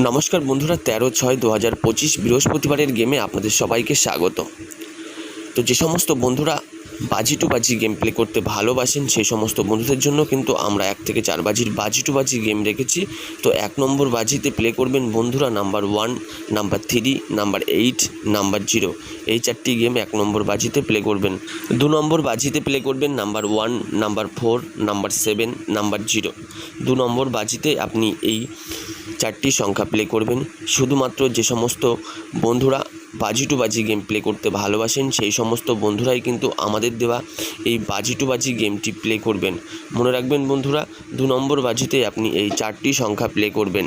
নমস্কার বন্ধুরা, 13/6/2025 বৃহস্পতিবারের গেমে আপনাদের সবাইকে স্বাগত। তো যে সমস্ত বন্ধুরা বাজি টু বাজি গেম প্লে করতে ভালোবাসেন সেই সমস্ত বন্ধুদের জন্য কিন্তু আমরা 1 থেকে 4 বাজির বাজি টু বাজি গেম রেখেছি। তো 1 নম্বর বাজিতে প্লে করবেন বন্ধুরা নাম্বার 1, নাম্বার 3, নাম্বার 8, নাম্বার 0। এই 4টি গেম 1 নম্বর বাজিতে প্লে করবেন। 2 নম্বর বাজিতে প্লে করবেন নাম্বার 1, নাম্বার 4, নাম্বার 7, নাম্বার 0। 2 নম্বর বাজিতে আপনি এই 4টি সংখ্যা প্লে করবেন। শুধুমাত্র যে সমস্ত বন্ধুরা বাজি টু বাজি গেম প্লে করতে ভালোবাসেন সেই সমস্ত বন্ধুরাই কিন্তু আমাদের দেওয়া এই বাজি টু বাজি গেমটি প্লে করবেন। মনে রাখবেন বন্ধুরা, 2 নম্বর বাজিতে আপনি এই 4টি সংখ্যা প্লে করবেন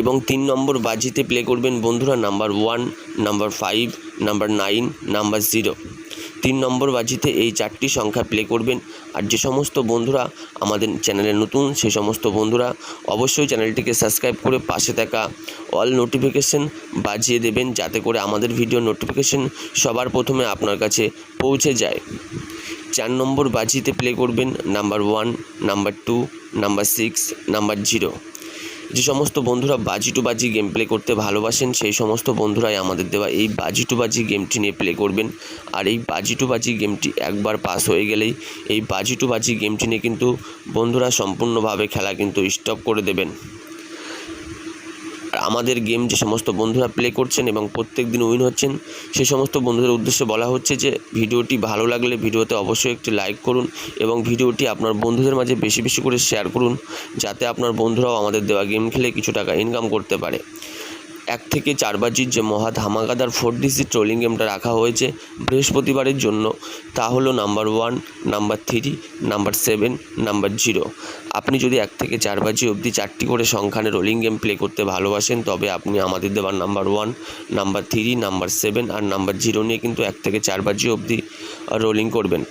এবং 3 নম্বর বাজিতে প্লে করবেন বন্ধুরা নাম্বার 1, নাম্বার 5, নাম্বার 9, নাম্বার 0। 3 নম্বর বাজিতে এই 4টি সংখ্যা প্লে করবেন। আর যে সমস্ত বন্ধুরা আমাদের চ্যানেলে নতুন সেই সমস্ত বন্ধুরা অবশ্যই চ্যানেলটিকে সাবস্ক্রাইব করে পাশে থাকা অল নোটিফিকেশন বাজিয়ে দেবেন, যাতে করে আমাদের ভিডিও নোটিফিকেশন সবার প্রথমে আপনার কাছে পৌঁছে যায়। 4 নম্বর বাজিতে প্লে করবেন নাম্বার 1, নাম্বার 2, নাম্বার 6, নাম্বার 0। যে সমস্ত বন্ধুরা বাজি টু বাজি গেম প্লে করতে ভালোবাসেন সেই সমস্ত বন্ধুরাই আমাদের দেওয়া এই বাজি টু বাজি গেমটি নিয়ে প্লে করবেন। আর এই বাজি টু বাজি গেমটি একবার পাস হয়ে গেলেই এই বাজি টু বাজি গেমটি নিয়ে কিন্তু বন্ধুরা সম্পূর্ণভাবে খেলা কিন্তু স্টপ করে দেবেন। আর আমাদের গেম যে সমস্ত বন্ধুরা প্লে করছেন এবং প্রত্যেক দিন উইন হচ্ছেন সেই সমস্ত বন্ধুদের উদ্দেশ্যে বলা হচ্ছে যে ভিডিওটি ভালো লাগলে ভিডিওতে অবশ্যই একটি লাইক করুন এবং ভিডিওটি আপনার বন্ধুদের মাঝে বেশি বেশি করে শেয়ার করুন, যাতে আপনার বন্ধুরাও আমাদের দেওয়া গেম খেলে কিছু টাকা ইনকাম করতে পারে। 1 থেকে 4 বাজির যে মহা ধামাকাদার 4 ডিজিট ট্রোলিং গেমটা রাখা হয়েছে বৃহস্পতিবারের জন্য, তা হলো নাম্বার 1, নাম্বার 3, নাম্বার 7, নাম্বার 0। আপনি যদি 1 থেকে 4 বাজি অবধি 4টি করে সংখ্যানে রোলিং গেম প্লে করতে ভালোবাসেন তবে আপনি আমাদের দেওয়া নাম্বার 1, নাম্বার 3, নাম্বার 7 আর নাম্বার 0 নিয়ে কিন্তু 1 থেকে 4 বাজি অবধি রোলিং করবেন।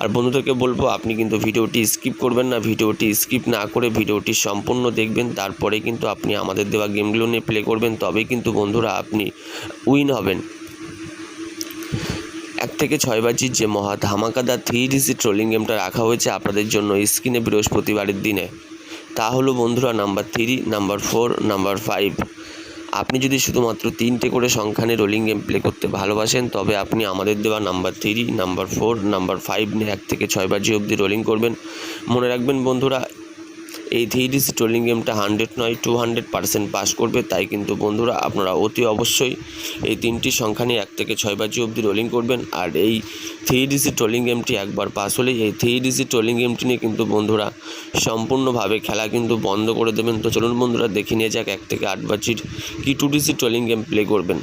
আর বন্ধুদেরকে বলবো আপনি কিন্তু ভিডিওটি স্কিপ করবেন না, ভিডিওটি স্কিপ না করে ভিডিওটি সম্পূর্ণ দেখবেন, তারপরে কিন্তু আপনি আমাদের দেওয়া গেমগুলো নিয়ে প্লে করবেন, তবেই কিন্তু বন্ধুরা আপনি উইন হবেন। 1 থেকে 6 বাজির যে মহা ধামাকাদার 3 ডিজিট ট্রোলিং গেমটা রাখা হয়েছে আপনাদের জন্য স্ক্রিনে বৃহস্পতিবারের দিনে, তা হলো বন্ধুরা নাম্বার 3, নাম্বার 4, নাম্বার 5। আপনি যদি শুধুমাত্র 3টে করে সংখ্যানে রোলিং গেম প্লে করতে ভালোবাসেন তবে আপনি আমাদের দেওয়া নাম্বার 3, নাম্বার 4, নাম্বার 5 নিয়ে 1 থেকে 6 বাজি অবধি রোলিং করবেন। মনে রাখবেন বন্ধুরা, এই 3 ডিজিট রোলিং গেমটা 100 নয় 200% পাস করবে। তাই কিন্তু বন্ধুরা আপনারা অতি অবশ্যই এই 3টি সংখ্যা নিয়ে 1 থেকে 6 বাজি অবধি রোলিং করবেন। আর এই 3 ডিজিট রোলিং গেমটি একবার পাস হলেই এই 3 ডিজিট রোলিং গেমটি নিয়ে কিন্তু বন্ধুরা সম্পূর্ণভাবে খেলা কিন্তু বন্ধ করে দেবেন। তো চলুন বন্ধুরা দেখে নিয়ে যাক 1 থেকে 8 বাজির কি 2 ডিজিট রোলিং গেম প্লে করবেন।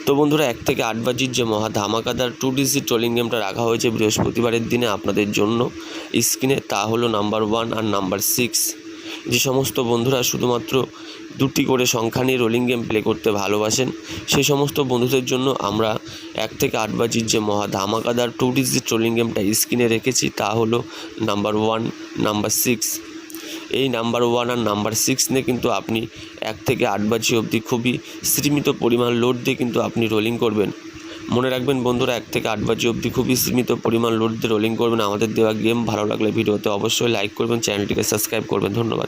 তো বন্ধুরা 1 থেকে 8 বাজির যে মহা ধামাকাদার 2 ডিজিট ট্রোলিং গেমটা রাখা হয়েছে বৃহস্পতিবারের দিনে আপনাদের জন্য স্ক্রিনে, তা হলো নাম্বার 1 আর নাম্বার 6। যে সমস্ত বন্ধুরা শুধুমাত্র 2টি করে সংখ্যা নিয়ে রোলিং গেম প্লে করতে ভালোবাসেন সেই সমস্ত বন্ধুদের জন্য আমরা 1 থেকে 8 বাজির যে মহা ধামাকাদার 2 ডিজিট ট্রোলিং গেমটা স্ক্রিনে রেখেছি, তা হলো নাম্বার 1, নাম্বার 6। এই নাম্বার 1 আর নাম্বার 6 নিয়ে কিন্তু আপনি 1 থেকে 8 বাজি অবধি খুবই সীমিত পরিমাণ লোড দিয়ে কিন্তু আপনি রোলিং করবেন। মনে রাখবেন বন্ধুরা, 1 থেকে 8 বাজি অবধি খুবই সীমিত পরিমাণ লোড দিয়ে রোলিং করবেন। আমাদের দেওয়া গেম ভালো লাগলে ভিডিওতে অবশ্যই লাইক করবেন, চ্যানেলটিকে সাবস্ক্রাইব করবেন। ধন্যবাদ।